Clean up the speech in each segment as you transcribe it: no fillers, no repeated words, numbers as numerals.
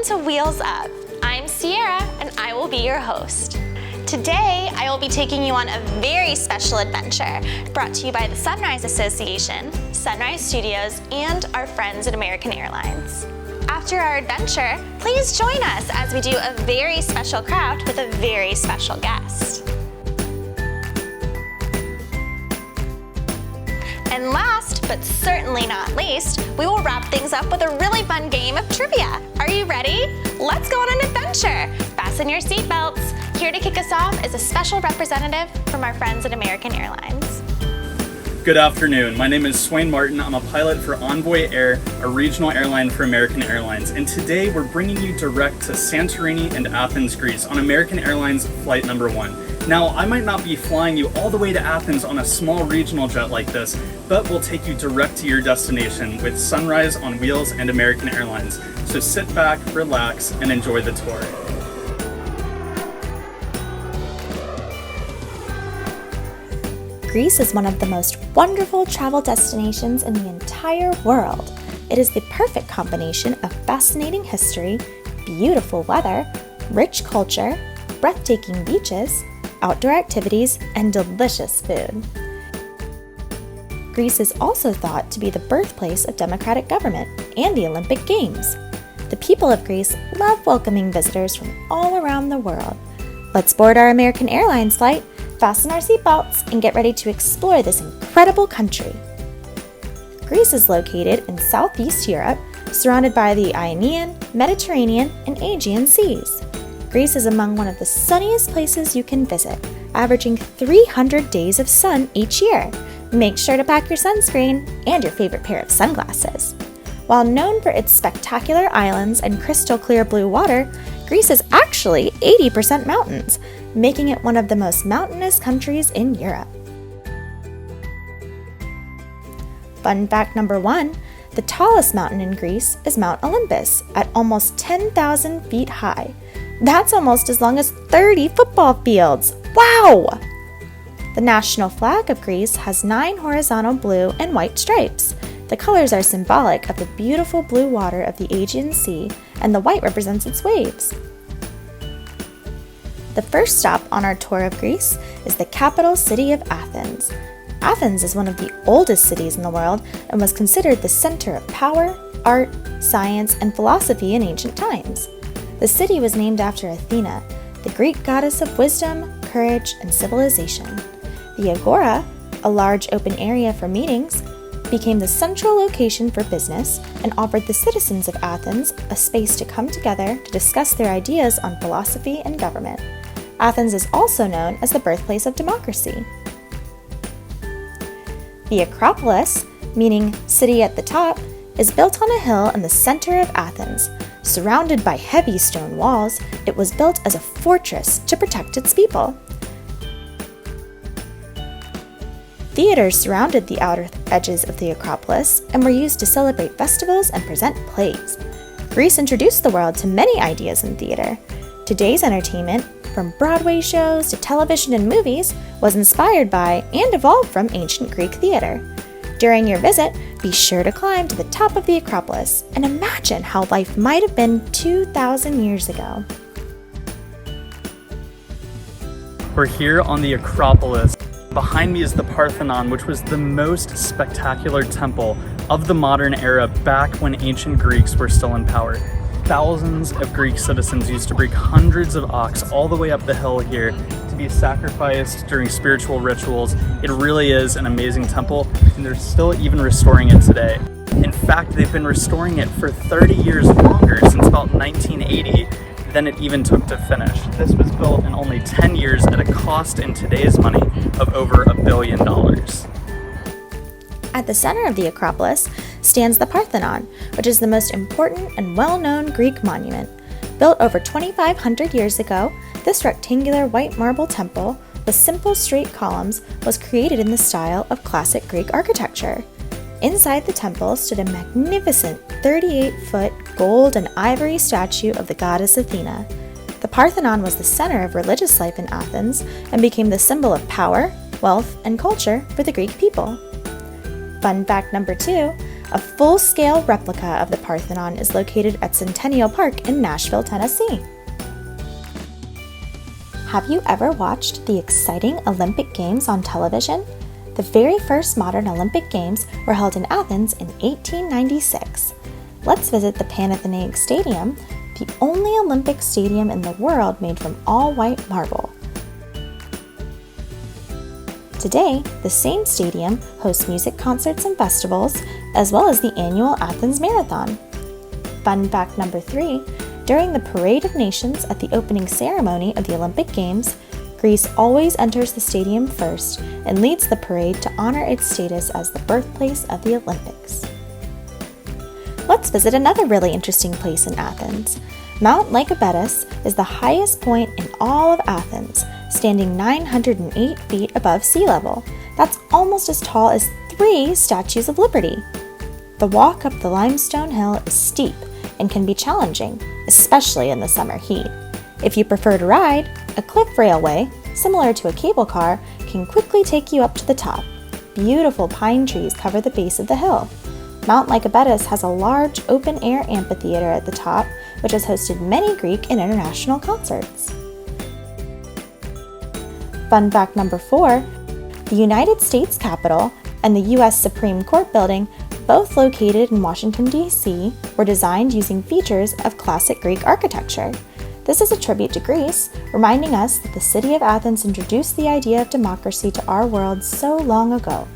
Welcome to Wheels Up. I'm Ciera and I will be your host. Today, I will be taking you on a very special adventure brought to you by the Sunrise Association, Sunrise Studios, and our friends at American Airlines. After our adventure, please join us as we do a very special craft with a very special guest. And last, but certainly not least, we will wrap things up with a really fun game of trivia. Are you ready? Let's go on an adventure. Fasten your seatbelts. Here to kick us off is a special representative from our friends at American Airlines. Good afternoon. My name is Swain Martin. I'm a pilot for Envoy Air, a regional airline for American Airlines. And today we're bringing you direct to Santorini and Athens, Greece on American Airlines flight number 1. Now, I might not be flying you all the way to Athens on a small regional jet like this, but we'll take you direct to your destination with Sunrise on Wheels and American Airlines. So sit back, relax, and enjoy the tour. Greece is one of the most wonderful travel destinations in the entire world. It is the perfect combination of fascinating history, beautiful weather, rich culture, breathtaking beaches, outdoor activities, and delicious food. Greece is also thought to be the birthplace of democratic government and the Olympic Games. The people of Greece love welcoming visitors from all around the world. Let's board our American Airlines flight, fasten our seatbelts, and get ready to explore this incredible country. Greece is located in southeast Europe, surrounded by the Ionian, Mediterranean, and Aegean seas. Greece is among one of the sunniest places you can visit, averaging 300 days of sun each year. Make sure to pack your sunscreen and your favorite pair of sunglasses. While known for its spectacular islands and crystal clear blue water, Greece is actually 80% mountains, making it one of the most mountainous countries in Europe. Fun fact number 1, the tallest mountain in Greece is Mount Olympus at almost 10,000 feet high. That's almost as long as 30 football fields. Wow! The national flag of Greece has 9 horizontal blue and white stripes. The colors are symbolic of the beautiful blue water of the Aegean Sea, and the white represents its waves. The first stop on our tour of Greece is the capital city of Athens. Athens is one of the oldest cities in the world and was considered the center of power, art, science, and philosophy in ancient times. The city was named after Athena, the Greek goddess of wisdom, courage, and civilization. The Agora, a large open area for meetings, became the central location for business and offered the citizens of Athens a space to come together to discuss their ideas on philosophy and government. Athens is also known as the birthplace of democracy. The Acropolis, meaning city at the top, is built on a hill in the center of Athens. Surrounded by heavy stone walls, it was built as a fortress to protect its people. Theaters surrounded the outer edges of the Acropolis and were used to celebrate festivals and present plays. Greece introduced the world to many ideas in theater. Today's entertainment, from Broadway shows to television and movies, was inspired by and evolved from ancient Greek theater. During your visit, be sure to climb to the top of the Acropolis and imagine how life might have been 2,000 years ago. We're here on the Acropolis. Behind me is the Parthenon, which was the most spectacular temple of the modern era back when ancient Greeks were still in power. Thousands of Greek citizens used to break hundreds of ox all the way up the hill here to be sacrificed during spiritual rituals. It really is an amazing temple, and they're still even restoring it today. In fact, they've been restoring it for 30 years longer, since about 1980, than it even took to finish. This was built in only 10 years at a cost in today's money of over $1 billion. At the center of the Acropolis stands the Parthenon, which is the most important and well-known Greek monument. Built over 2,500 years ago, this rectangular white marble temple with simple straight columns was created in the style of classic Greek architecture. Inside the temple stood a magnificent 38-foot gold and ivory statue of the goddess Athena. The Parthenon was the center of religious life in Athens and became the symbol of power, wealth, and culture for the Greek people. Fun fact number 2, A full-scale replica of the Parthenon is located at Centennial Park in Nashville, Tennessee. Have you ever watched the exciting Olympic Games on television? The very first modern Olympic Games were held in Athens in 1896. Let's visit the Parthenon Stadium, the only Olympic stadium in the world made from all-white marble. Today, the same stadium hosts music concerts and festivals, as well as the annual Athens Marathon. Fun fact number 3, during the Parade of Nations at the opening ceremony of the Olympic Games, Greece always enters the stadium first and leads the parade to honor its status as the birthplace of the Olympics. Let's visit another really interesting place in Athens. Mount Lycabettus is the highest point in all of Athens, standing 908 feet above sea level. That's almost as tall as 3 Statues of Liberty. The walk up the limestone hill is steep and can be challenging, especially in the summer heat. If you prefer to ride, a cliff railway, similar to a cable car, can quickly take you up to the top. Beautiful pine trees cover the base of the hill. Mount Lycabettus has a large open-air amphitheater at the top, which has hosted many Greek and international concerts. Fun fact number 4, the United States Capitol and the U.S. Supreme Court building, both located in Washington, D.C., were designed using features of classic Greek architecture. This is a tribute to Greece, reminding us that the city of Athens introduced the idea of democracy to our world so long ago.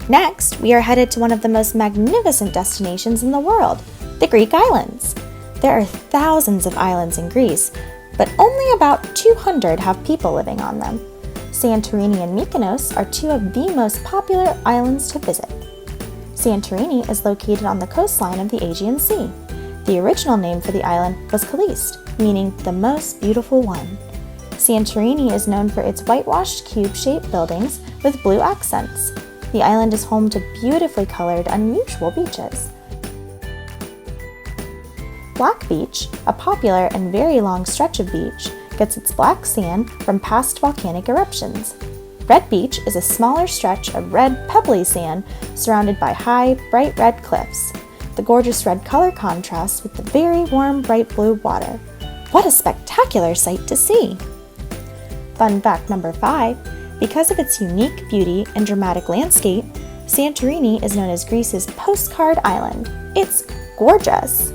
Next, we are headed to one of the most magnificent destinations in the world, the Greek islands. There are thousands of islands in Greece, but only about 200 have people living on them. Santorini and Mykonos are 2 of the most popular islands to visit. Santorini is located on the coastline of the Aegean Sea. The original name for the island was Kaliste, meaning the most beautiful one. Santorini is known for its whitewashed cube-shaped buildings with blue accents. The island is home to beautifully colored, unusual beaches. Black Beach, a popular and very long stretch of beach, gets its black sand from past volcanic eruptions. Red Beach is a smaller stretch of red, pebbly sand surrounded by high, bright red cliffs. The gorgeous red color contrasts with the very warm, bright blue water. What a spectacular sight to see! Fun fact number 5, because of its unique beauty and dramatic landscape, Santorini is known as Greece's postcard island. It's gorgeous!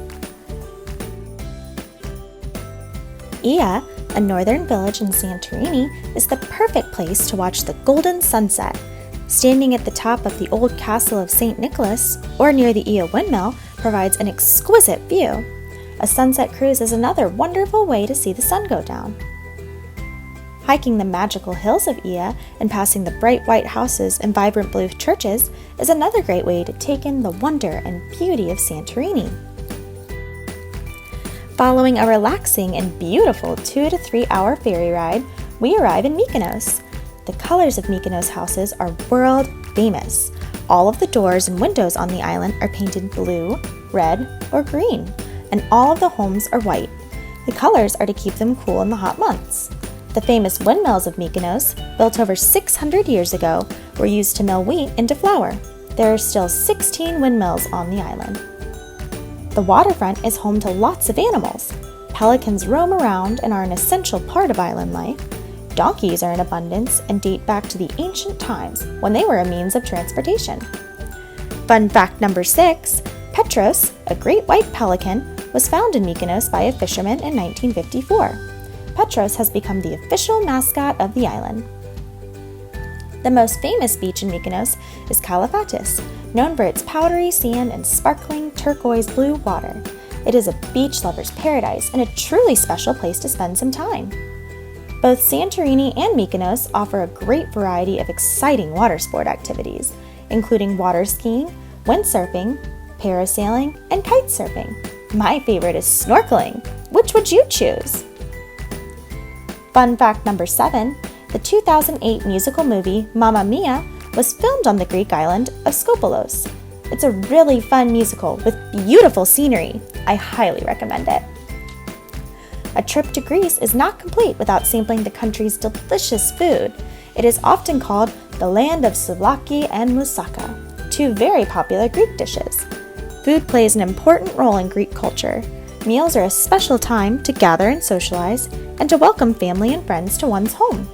Ia, a northern village in Santorini, is the perfect place to watch the golden sunset. Standing at the top of the old castle of St. Nicholas, or near the Ia windmill, provides an exquisite view. A sunset cruise is another wonderful way to see the sun go down. Hiking the magical hills of Ia and passing the bright white houses and vibrant blue churches is another great way to take in the wonder and beauty of Santorini. Following a relaxing and beautiful 2 to 3 hour ferry ride, we arrive in Mykonos. The colors of Mykonos houses are world famous. All of the doors and windows on the island are painted blue, red, or green, and all of the homes are white. The colors are to keep them cool in the hot months. The famous windmills of Mykonos, built over 600 years ago, were used to mill wheat into flour. There are still 16 windmills on the island. The waterfront is home to lots of animals. Pelicans roam around and are an essential part of island life. Donkeys are in abundance and date back to the ancient times when they were a means of transportation. Fun fact number 6, Petros, a great white pelican, was found in Mykonos by a fisherman in 1954. Petros has become the official mascot of the island. The most famous beach in Mykonos is Kalafatis, known for its powdery sand and sparkling turquoise blue water. It is a beach lover's paradise and a truly special place to spend some time. Both Santorini and Mykonos offer a great variety of exciting water sport activities, including water skiing, windsurfing, parasailing, and kite surfing. My favorite is snorkeling. Which would you choose? Fun fact number 7, the 2008 musical movie Mamma Mia was filmed on the Greek island of Skopelos. It's a really fun musical with beautiful scenery. I highly recommend it. A trip to Greece is not complete without sampling the country's delicious food. It is often called the land of souvlaki and moussaka, two very popular Greek dishes. Food plays an important role in Greek culture. Meals are a special time to gather and socialize and to welcome family and friends to one's home.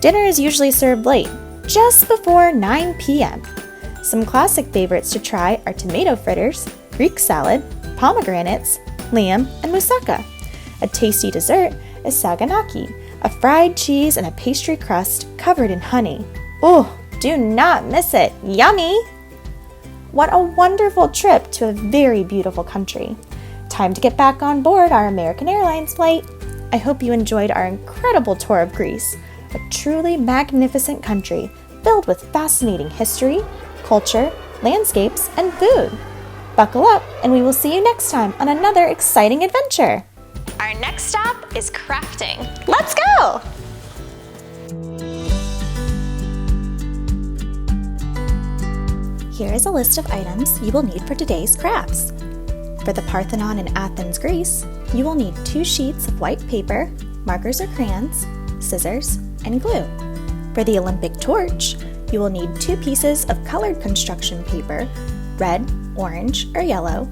Dinner is usually served late, just before 9 p.m. Some classic favorites to try are tomato fritters, Greek salad, pomegranates, lamb, and moussaka. A tasty dessert is saganaki, a fried cheese and a pastry crust covered in honey. Oh, do not miss it! Yummy! What a wonderful trip to a very beautiful country. Time to get back on board our American Airlines flight. I hope you enjoyed our incredible tour of Greece, a truly magnificent country filled with fascinating history, culture, landscapes, and food. Buckle up, and we will see you next time on another exciting adventure. Our next stop is crafting. Let's go! Here is a list of items you will need for today's crafts. For the Parthenon in Athens, Greece, you will need 2 sheets of white paper, markers or crayons, scissors, and glue. For the Olympic torch, you will need 2 pieces of colored construction paper, red, orange, or yellow,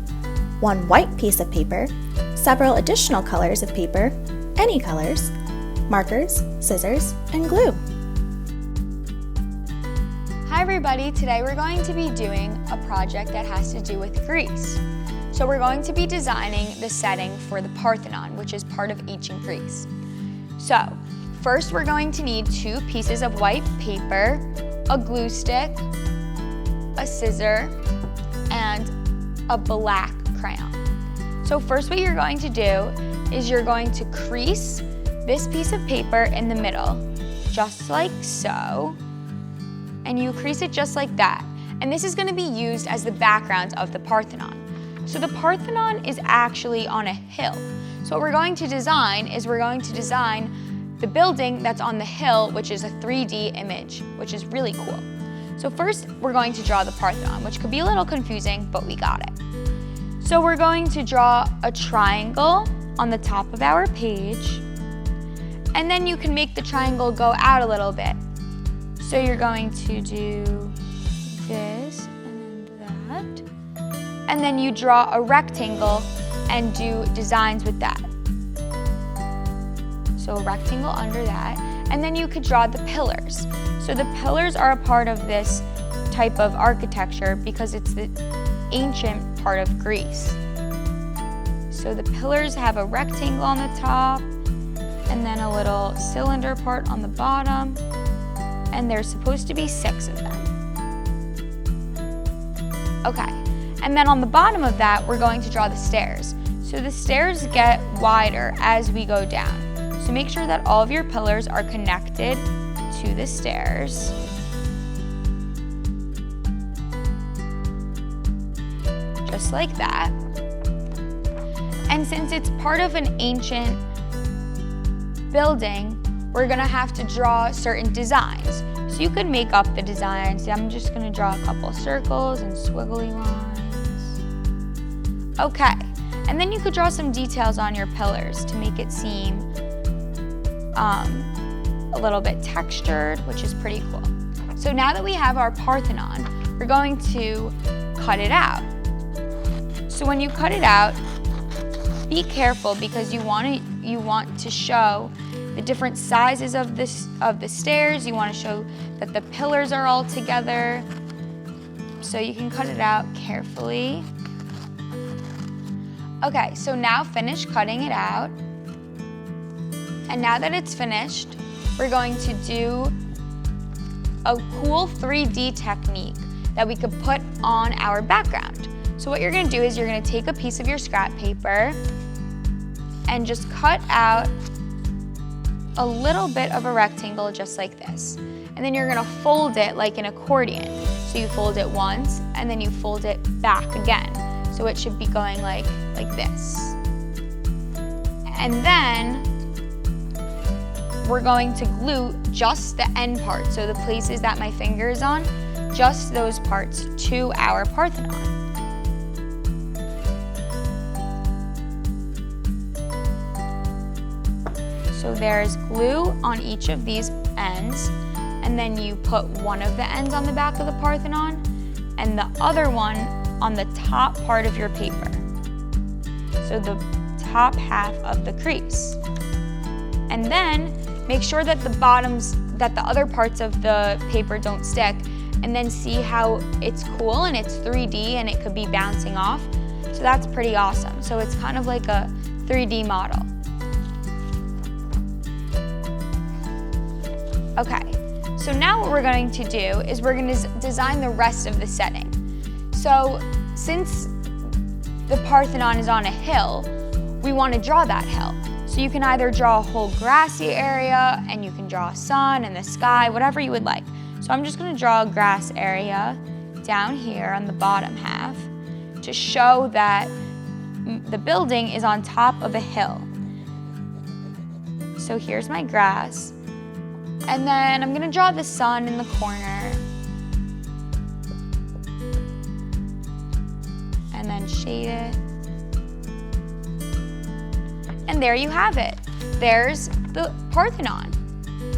1 white piece of paper, several additional colors of paper, any colors, markers, scissors, and glue. Hi everybody, today we're going to be doing a project that has to do with Greece. So we're going to be designing the setting for the Parthenon, which is part of ancient Greece. So first we're going to need 2 pieces of white paper, a glue stick, a scissor, and a black crayon. So first what you're going to do is you're going to crease this piece of paper in the middle, just like so. And you crease it just like that. And this is going to be used as the background of the Parthenon. So the Parthenon is actually on a hill. So what we're going to design is we're going to design the building that's on the hill, which is a 3D image, which is really cool. So first we're going to draw the Parthenon, which could be a little confusing, but we got it. So we're going to draw a triangle on the top of our page, and then you can make the triangle go out a little bit. So you're going to do this and that, and then you draw a rectangle and do designs with that. So a rectangle under that, and then you could draw the pillars. So the pillars are a part of this type of architecture because it's the ancient part of Greece. So the pillars have a rectangle on the top, and then a little cylinder part on the bottom, and there's supposed to be 6 of them. Okay, and then on the bottom of that, we're going to draw the stairs. So the stairs get wider as we go down. So make sure that all of your pillars are connected to the stairs. Just like that. And since it's part of an ancient building, we're gonna have to draw certain designs. So you could make up the designs. I'm just gonna draw a couple circles and squiggly lines. Okay, and then you could draw some details on your pillars to make it seem a little bit textured, which is pretty cool. So now that we have our Parthenon, we're going to cut it out. So when you cut it out, be careful because you want to show the different sizes of the stairs. You want to show that the pillars are all together. So you can cut it out carefully. Okay, so now finish cutting it out. And now that it's finished, we're going to do a cool 3D technique that we could put on our background. So what you're gonna do is you're gonna take a piece of your scrap paper and just cut out a little bit of a rectangle just like this. And then you're gonna fold it like an accordion. So you fold it once and then you fold it back again. So it should be going like this. And then we're going to glue just the end part, so the places that my finger is on, just those parts to our Parthenon. So there's glue on each of these ends, and then you put one of the ends on the back of the Parthenon, and the other one on the top part of your paper. So the top half of the crease. And then make sure that the other parts of the paper don't stick, and then see how it's cool and it's 3D and it could be bouncing off. So that's pretty awesome. So it's kind of like a 3D model. Okay, so now what we're going to do is we're going to design the rest of the setting. So since the Parthenon is on a hill, we want to draw that hill. So you can either draw a whole grassy area, and you can draw a sun and the sky, whatever you would like. So I'm just going to draw a grass area down here on the bottom half to show that the building is on top of a hill. So here's my grass. And then I'm going to draw the sun in the corner. And then shade it. And there you have it. There's the Parthenon.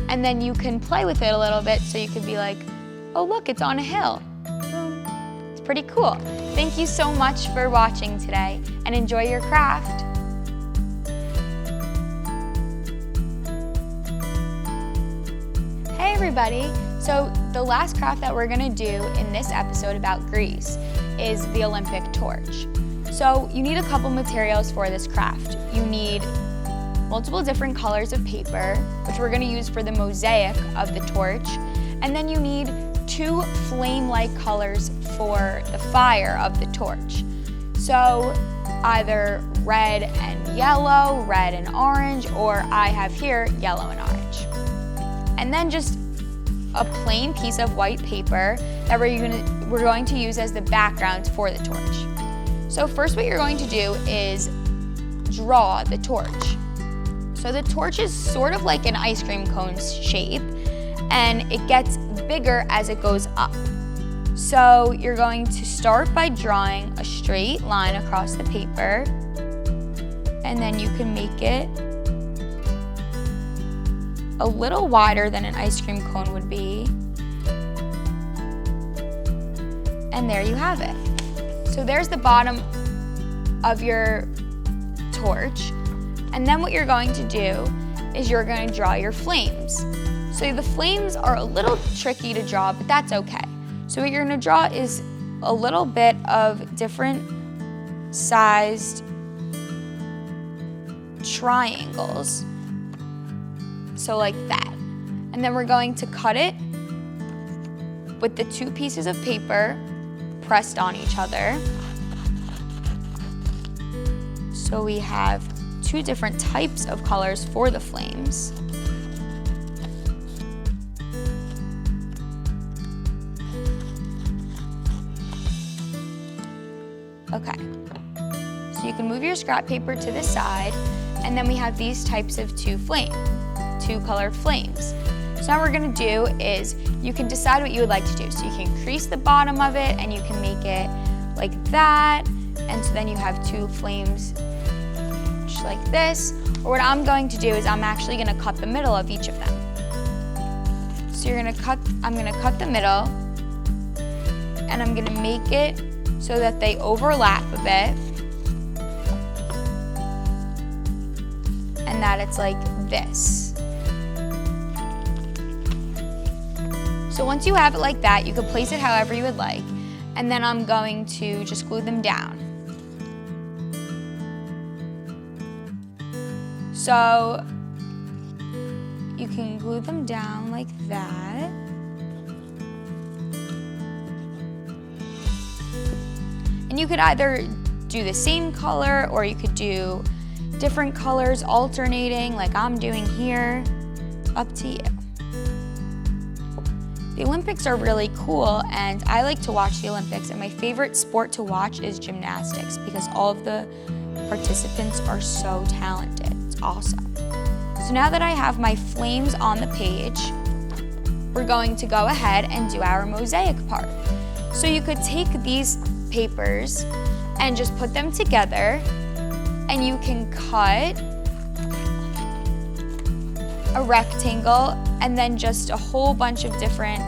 And then you can play with it a little bit, so you could be like, oh look, it's on a hill. Boom. It's pretty cool. Thank you so much for watching today, and enjoy your craft. Hey everybody. So the last craft that we're gonna do in this episode about Greece is the Olympic torch. So you need a couple materials for this craft. You need multiple different colors of paper, which we're going to use for the mosaic of the torch. And then you need 2 flame-like colors for the fire of the torch. So either red and yellow, red and orange, or I have here yellow and orange. And then just a plain piece of white paper that we're going to use as the background for the torch. So first what you're going to do is draw the torch. So the torch is sort of like an ice cream cone shape, and it gets bigger as it goes up. So you're going to start by drawing a straight line across the paper, and then you can make it a little wider than an ice cream cone would be. And there you have it. So there's the bottom of your torch. And then what you're going to do is you're going to draw your flames. So the flames are a little tricky to draw, but that's okay. So what you're going to draw is a little bit of different sized triangles. So like that. And then we're going to cut it with the 2 pieces of paper pressed on each other. So we have 2 different types of colors for the flames. Okay, so you can move your scrap paper to the side, and then we have these types of 2 colored flames. So now what we're gonna do is you can decide what you would like to do. So you can crease the bottom of it, and you can make it like that, and so then you have 2 flames just like this. Or what I'm going to do is I'm actually gonna cut the middle of each of them. So I'm gonna cut the middle, and I'm gonna make it so that they overlap a bit, and that it's like this. So once you have it like that, you can place it however you would like, and then I'm going to just glue them down. So you can glue them down like that. And you could either do the same color, or you could do different colors alternating like I'm doing here. Up to you. The Olympics are really cool, and I like to watch the Olympics, and my favorite sport to watch is gymnastics because all of the participants are so talented. It's awesome. So now that I have my flames on the page, we're going to go ahead and do our mosaic part. So you could take these papers and just put them together, and you can cut a rectangle and then just a whole bunch of different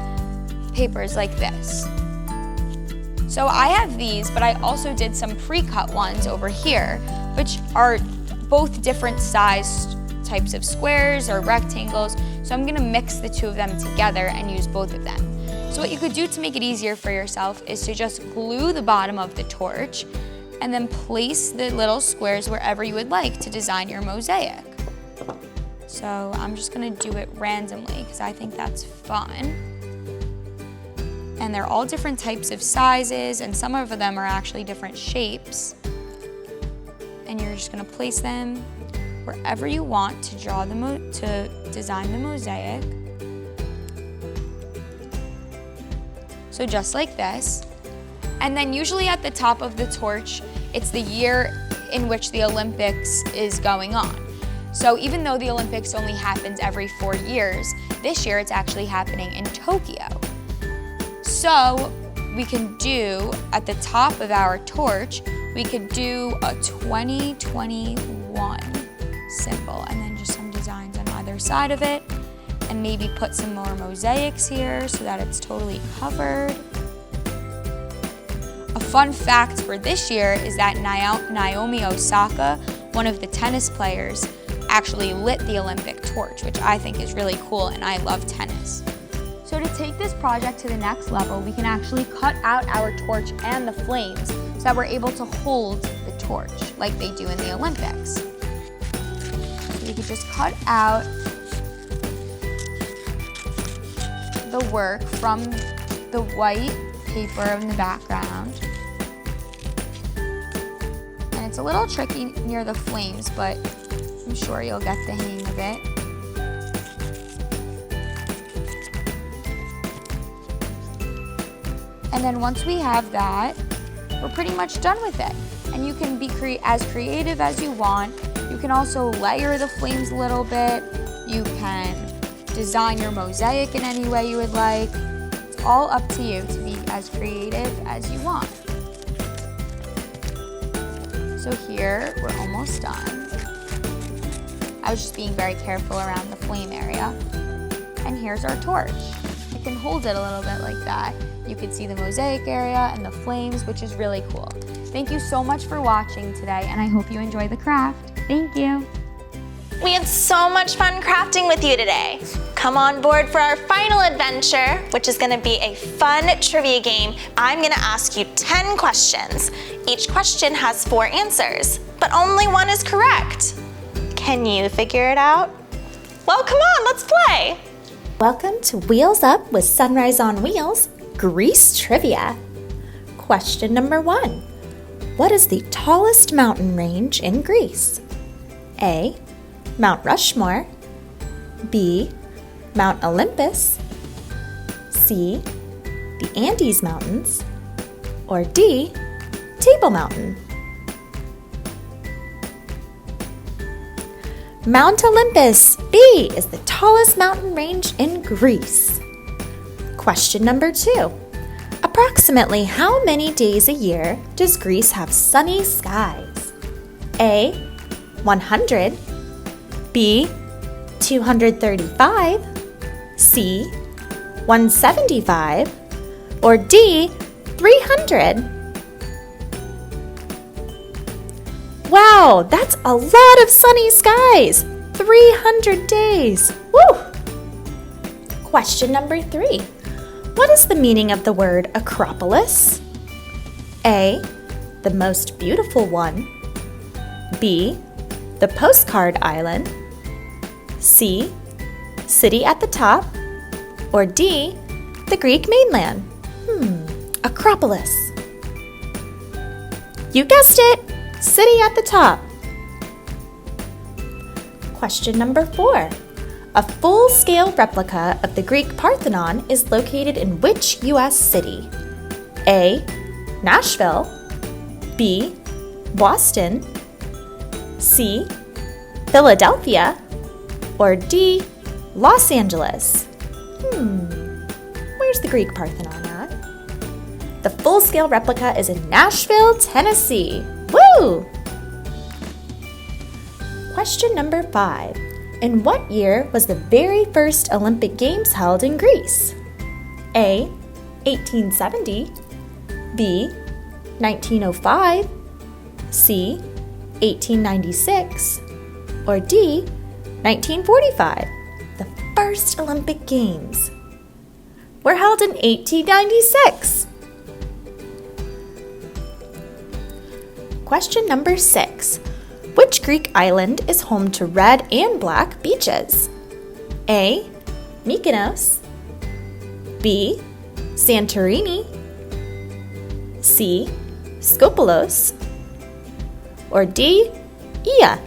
papers like this. So I have these, but I also did some pre-cut ones over here, which are both different sized types of squares or rectangles. So I'm gonna mix the two of them together and use both of them. So what you could do to make it easier for yourself is to just glue the bottom of the torch and then place the little squares wherever you would like to design your mosaic. So I'm just gonna do it randomly because I think that's fun. And they're all different types of sizes, and some of them are actually different shapes. And you're just gonna place them wherever you want to draw to design the mosaic. So just like this. And then usually at the top of the torch, it's the year in which the Olympics is going on. So even though the Olympics only happens every 4 years, this year it's actually happening in Tokyo. So we can do, at the top of our torch, we could do a 2021 symbol and then just some designs on either side of it, and maybe put some more mosaics here so that it's totally covered. A fun fact for this year is that Naomi Osaka, one of the tennis players, actually lit the Olympic torch, which I think is really cool, and I love tennis. So to take this project to the next level, we can actually cut out our torch and the flames so that we're able to hold the torch like they do in the Olympics. So we could just cut out the work from the white paper in the background. And it's a little tricky near the flames, but I'm sure you'll get the hang of it. And then once we have that, we're pretty much done with it. And you can be as creative as you want. You can also layer the flames a little bit. You can design your mosaic in any way you would like. It's all up to you to be as creative as you want. So here, we're almost done. I was just being very careful around the flame area. And here's our torch. I can hold it a little bit like that. You can see the mosaic area and the flames, which is really cool. Thank you so much for watching today, and I hope you enjoy the craft. Thank you. We had so much fun crafting with you today. Come on board for our final adventure, which is gonna be a fun trivia game. I'm gonna ask you 10 questions. Each question has 4 answers, but only one is correct. Can you figure it out? Well, come on, let's play. Welcome to Wheels Up with Sunrise on Wheels, Greece Trivia. Question number 1. What is the tallest mountain range in Greece? A. Mount Rushmore. B. Mount Olympus. C. The Andes Mountains. Or D. Table Mountain. Mount Olympus, B, is the tallest mountain range in Greece. Question number 2. Approximately how many days a year does Greece have sunny skies? A. 100. B. 235. C. 175. Or D. 300. Wow, that's a lot of sunny skies! 300 days! Woo! Question number 3. What is the meaning of the word Acropolis? A. The most beautiful one. B. The postcard island. C. City at the top. Or D. The Greek mainland. Acropolis. You guessed it! City at the top. Question number 4. A full-scale replica of the Greek Parthenon is located in which U.S. city? A. Nashville. B. Boston. C. Philadelphia. Or D. Los Angeles. Where's the Greek Parthenon at? The full-scale replica is in Nashville, Tennessee. Woo! Question number 5. In what year was the very first Olympic Games held in Greece? A. 1870. B. 1905, C. 1896, or D. 1945, the first Olympic Games were held in 1896. Question number 6. Which Greek island is home to red and black beaches? A. Mykonos, B. Santorini, C. Skopelos, or D. Ia.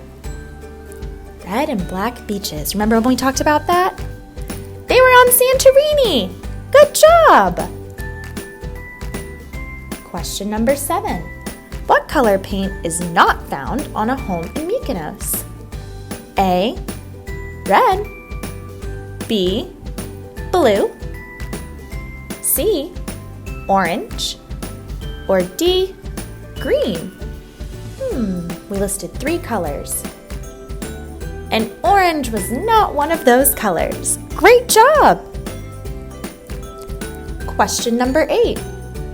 Red and black beaches. Remember when we talked about that? They were on Santorini. Good job! Question number 7. What color paint is not found on a home in Mykonos? A. Red, B. Blue, C. Orange, or D. Green? We listed 3 colors. And orange was not one of those colors. Great job! Question number 8.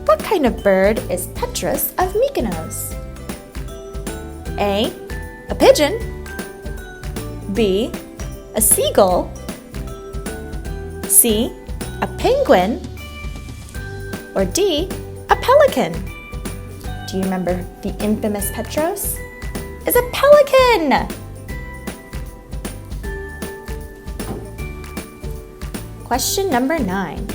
What kind of bird is Petros of Mykonos? A. A pigeon, B. A seagull, C. A penguin, or D. A pelican? Do you remember the infamous Petros? Is a pelican! Question number 9.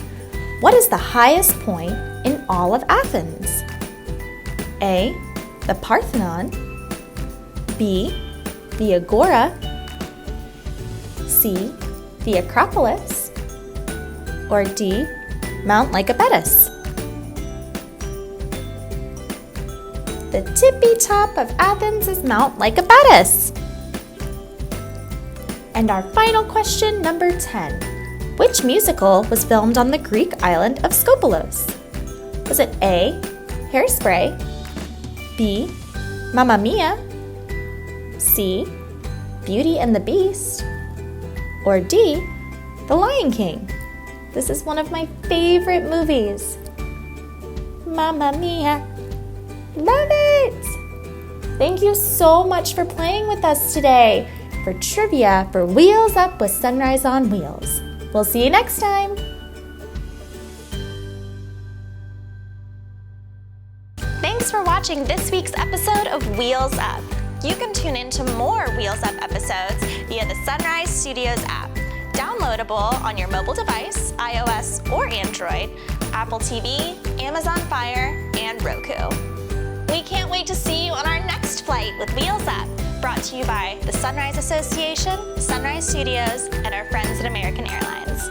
What is the highest point in all of Athens? A. The Parthenon, B. The Agora, C. The Acropolis, or D. Mount Lycabettus? The tippy top of Athens is Mount Lycabettus. And our final question, number 10. Which musical was filmed on the Greek island of Skopelos? Was it A. Hairspray, B. Mamma Mia, C. Beauty and the Beast, or D. The Lion King? This is one of my favorite movies. Mamma Mia. Love it! Thank you so much for playing with us today for trivia for Wheels Up with Sunrise on Wheels. We'll see you next time. Thanks for watching this week's episode of Wheels Up. You can tune in to more Wheels Up episodes via the Sunrise Studios app, downloadable on your mobile device, iOS or Android, Apple TV, Amazon Fire, and Roku. We can't wait to see you on our next flight with Wheels Up, brought to you by the Sunrise Association, Sunrise Studios, and our friends at American Airlines.